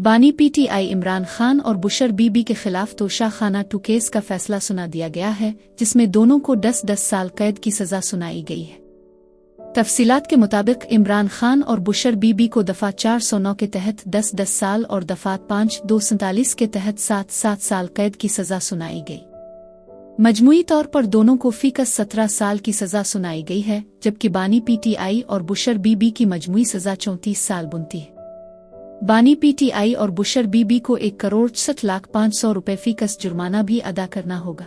बानी पीटीआई इमरान खान और बुशर बीबी के खिलाफ तोशाखाना 2 केस का फैसला सुना दिया गया है, जिसमें दोनों को 10-10 साल कैद की सजा सुनाई गई है। तफसीलात के मुताबिक इमरान खान और बुशर बीबी को दफ़ा 409 के तहत 10-10 साल और दफ़ा 5247 के तहत 7-7 साल कैद की सजा सुनाई गई। मजमूई तौर पर दोनों को फीकस 17 साल की सजा सुनाई गई है, जबकि बानी पीटीआई और बुशर बीबी की मजमूई सजा 34 साल बनती है। बानी पीटीआई और बुशर बीबी को 1,60,05,00,000 रुपए फीकस जुर्माना भी अदा करना होगा।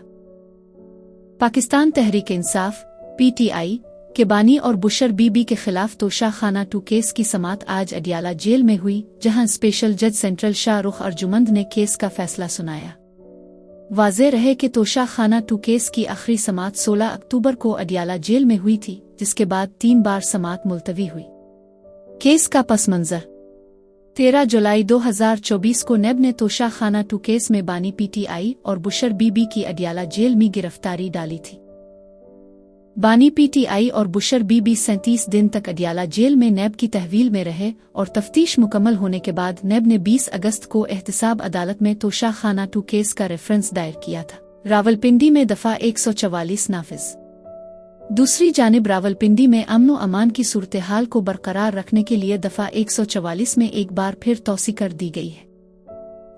पाकिस्तान तहरीक इंसाफ पीटीआई के बानी और बुशर बीबी के खिलाफ तोशाखाना 2 केस की समाअत आज अडियाला जेल में हुई, जहां स्पेशल जज सेंट्रल शाहरुख अर्जुमंद ने केस का फैसला सुनाया। वाज़ेह रहे कि तोशाखाना 2 केस की आखिरी समाअत 16 अक्टूबर को अडियाला जेल में हुई थी, जिसके बाद 3 बार समाअत मुलतवी हुई। केस का पस मंजर 13 जुलाई 2024 को नेब ने तोशाखाना 2 केस में बानी पीटीआई और बुशर बीबी की अडियाला जेल में गिरफ्तारी डाली थी। बानी पीटीआई और बुशर बीबी 37 दिन तक अडियाला जेल में नेब की तहवील में रहे और तफ्तीश मुकम्मल होने के बाद नेब ने 20 अगस्त को एहतसाब अदालत में तोशाखाना 2 केस का रेफरेंस दायर किया था। रावलपिंडी में दफ़ा 144 नाफिज। दूसरी जानिब रावलपिंडी में अमन व अमान की सूरत-ए-हाल को बरकरार रखने के लिए दफ़ा 144 में एक बार फिर तौसी कर दी गई है।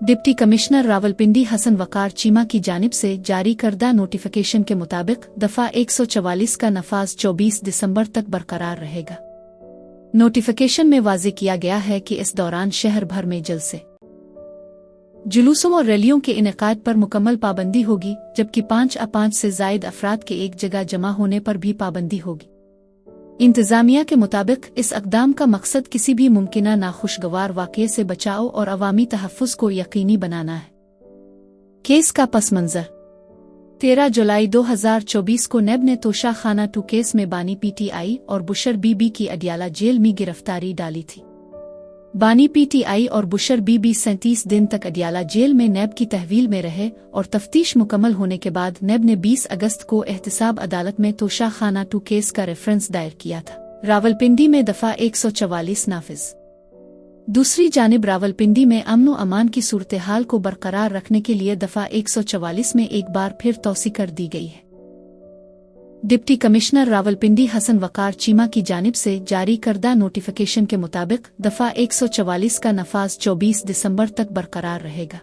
डिप्टी कमिश्नर रावलपिंडी हसन वकार चीमा की जानिब से जारी करदा नोटिफिकेशन के मुताबिक दफ़ा 144 का नफाज 24 दिसंबर तक बरकरार रहेगा। नोटिफिकेशन में वाज़ेह किया गया है कि इस दौरान शहर भर में जलसे, जुलूसों और रैलियों के इनेकाद पर मुकम्मल पाबंदी होगी, जबकि 5 से ज़ायद अफराद के एक जगह जमा होने पर भी पाबंदी होगी। इंतज़ामिया के मुताबिक इस अक़दाम का मकसद किसी भी मुमकिना नाखुशगवार वाक़ये से बचाव और अवामी तहफ़्फ़ुज़ को यकीनी बनाना है। केस का पस मंज़र 13 जुलाई 2024 को नेब ने तोशाखाना 2 केस में बानी पीटीआई और बुशर बीबी की अडियाला जेल में गिरफ्तारी डाली थी। बानी पीटीआई और बुशर बीबी 37 दिन तक अडियाला जेल में नेब की तहवील में रहे और तफ्तीश मुकम्मल होने के बाद नेब ने 20 अगस्त को एहतसाब अदालत में तोशाखाना 2 केस का रेफरेंस दायर किया था। रावलपिंडी में दफ़ा 144 नाफिज। दूसरी जानिब रावलपिंडी में अमन व अमान की सूरत-ए-हाल को बरकरार रखने के लिए दफ़ा 144 में एक बार फिर तौसी कर दी गई है। डिप्टी कमिश्नर रावलपिंडी हसन वकार चीमा की जानिब से जारी करदा नोटिफिकेशन के मुताबिक दफ़ा 144 का नफाज 24 दिसंबर तक बरकरार रहेगा।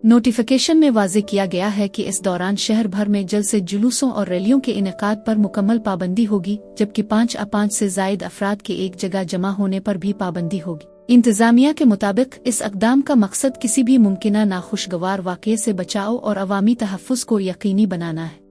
नोटिफिकेशन में वाज़ेह किया गया है कि इस दौरान शहर भर में जलसे, जुलूसों और रैलियों के इनेकाद पर मुकम्मल पाबंदी होगी, जबकि 5 से ज़ायद अफराद के एक जगह जमा होने पर भी पाबंदी होगी। इंतज़ामिया के मुताबिक इस अक़दाम का मकसद किसी भी मुमकिना नाखुशगवार वाक़ये से बचाव और अवामी तहफ़्फ़ुज़ को यकीनी बनाना है।